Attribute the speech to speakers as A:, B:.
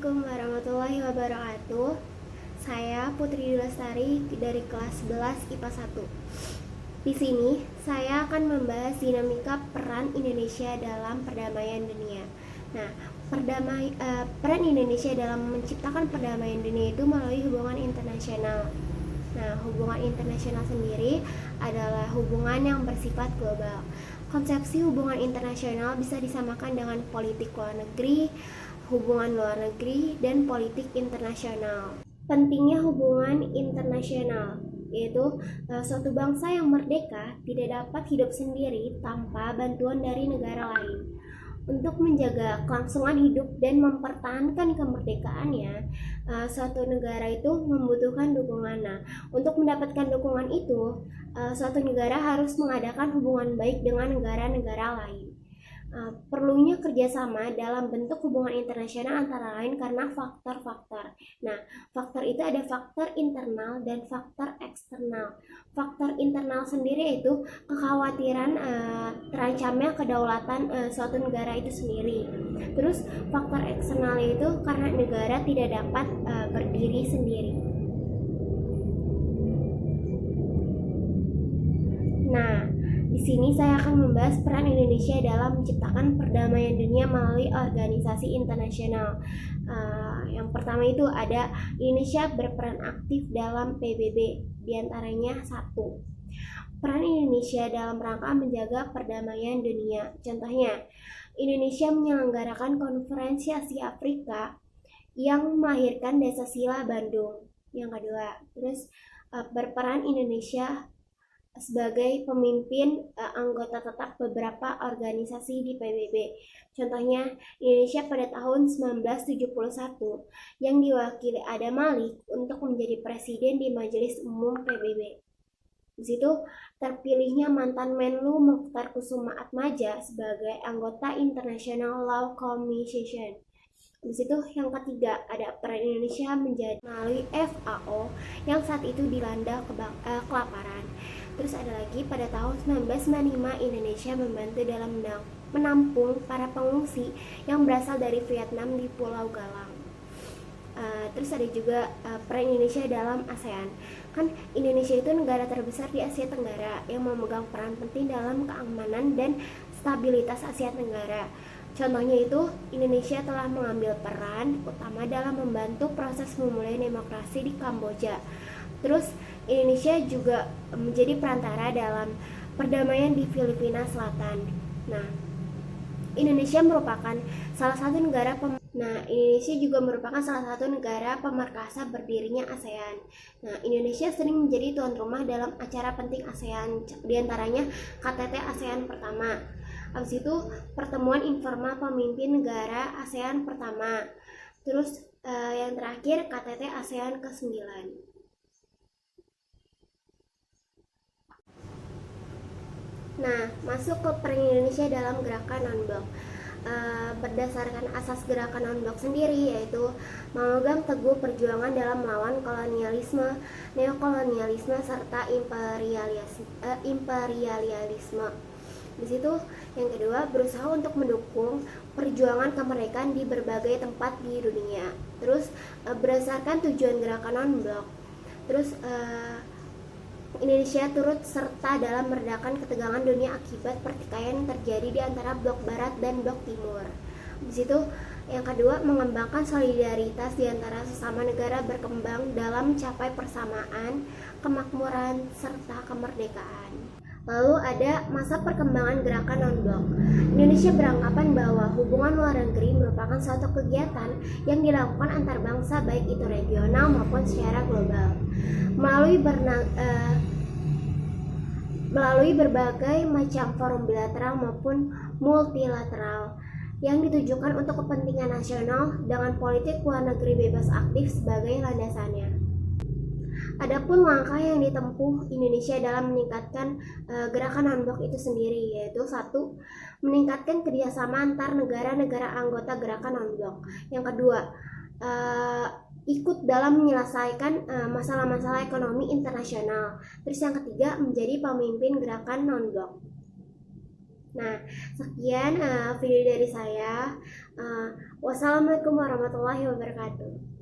A: Assalamualaikum warahmatullahi wabarakatuh. Saya Putri Lestari dari kelas 11 IPA 1. Di sini saya akan membahas dinamika peran Indonesia dalam perdamaian dunia. Nah, peran Indonesia dalam menciptakan perdamaian dunia itu melalui hubungan internasional. Nah, hubungan internasional sendiri adalah hubungan yang bersifat global. Konsepsi hubungan internasional bisa disamakan dengan politik luar negeri, hubungan luar negeri, dan politik internasional. Pentingnya hubungan internasional yaitu suatu bangsa yang merdeka tidak dapat hidup sendiri tanpa bantuan dari negara lain. Untuk menjaga kelangsungan hidup dan mempertahankan kemerdekaannya, suatu negara itu membutuhkan dukungan. Nah, untuk mendapatkan dukungan itu, suatu negara harus mengadakan hubungan baik dengan negara-negara lain. Perlunya kerjasama dalam bentuk hubungan internasional antara lain karena faktor-faktor. Nah, faktor itu ada faktor internal dan faktor eksternal. Faktor internal sendiri itu kekhawatiran terancamnya kedaulatan suatu negara itu sendiri. Terus faktor eksternal itu karena negara tidak dapat berdiri sendiri. Nah, di sini saya akan membahas peran Indonesia dalam menciptakan perdamaian dunia melalui organisasi internasional. Yang pertama itu ada Indonesia berperan aktif dalam PBB, diantaranya 1. Peran Indonesia dalam rangka menjaga perdamaian dunia. Contohnya, Indonesia menyelenggarakan konferensi Asia Afrika yang melahirkan Dasar Bandung. Yang kedua, terus berperan Indonesia sebagai pemimpin anggota tetap beberapa organisasi di PBB. Contohnya, Indonesia pada tahun 1971 yang diwakili Adam Malik untuk menjadi presiden di Majelis Umum PBB. Di situ terpilihnya mantan Menlu Mokhtar Kusumaatmadja sebagai anggota International Law Commission. Di situ yang ketiga ada peran Indonesia menjadi melalui FAO yang saat itu dilanda kelaparan. Terus ada lagi pada tahun 1995 Indonesia membantu dalam menampung para pengungsi yang berasal dari Vietnam di Pulau Galang. Terus ada juga peran Indonesia dalam ASEAN. Kan Indonesia itu negara terbesar di Asia Tenggara yang memegang peran penting dalam keamanan dan stabilitas Asia Tenggara. Contohnya itu, Indonesia telah mengambil peran utama dalam membantu proses memulai demokrasi di Kamboja. Terus, Indonesia juga menjadi perantara dalam perdamaian di Filipina Selatan. Nah, Indonesia juga merupakan salah satu negara pemerkasa berdirinya ASEAN. Nah, Indonesia sering menjadi tuan rumah dalam acara penting ASEAN, diantaranya KTT ASEAN pertama. Habis itu pertemuan informal pemimpin negara ASEAN pertama. Terus yang terakhir KTT ASEAN ke-9. Nah, masuk ke peran Indonesia dalam gerakan non-blok. Berdasarkan asas gerakan non-blok sendiri, yaitu memegang teguh perjuangan dalam melawan kolonialisme, neokolonialisme, serta imperialisme. Di situ yang kedua, berusaha untuk mendukung perjuangan kemerdekaan di berbagai tempat di dunia. Terus berdasarkan tujuan gerakan non-blok, terus Indonesia turut serta dalam meredakan ketegangan dunia akibat pertikaian yang terjadi di antara blok barat dan blok timur. Di situ yang kedua, mengembangkan solidaritas di antara sesama negara berkembang dalam mencapai persamaan, kemakmuran, serta kemerdekaan. Lalu ada masa perkembangan gerakan non-blok. Indonesia beranggapan bahwa hubungan luar negeri merupakan suatu kegiatan yang dilakukan antar bangsa baik itu regional maupun secara global. Melalui berbagai macam forum bilateral maupun multilateral yang ditujukan untuk kepentingan nasional dengan politik luar negeri bebas aktif sebagai landasannya. Adapun langkah yang ditempuh Indonesia dalam meningkatkan gerakan non-blok itu sendiri, yaitu 1. Meningkatkan kerjasama antar negara-negara anggota gerakan non-blok. Yang kedua, ikut dalam menyelesaikan masalah-masalah ekonomi internasional. Terus yang ketiga, menjadi pemimpin gerakan non-blok. Nah, sekian video dari saya. Wassalamualaikum warahmatullahi wabarakatuh.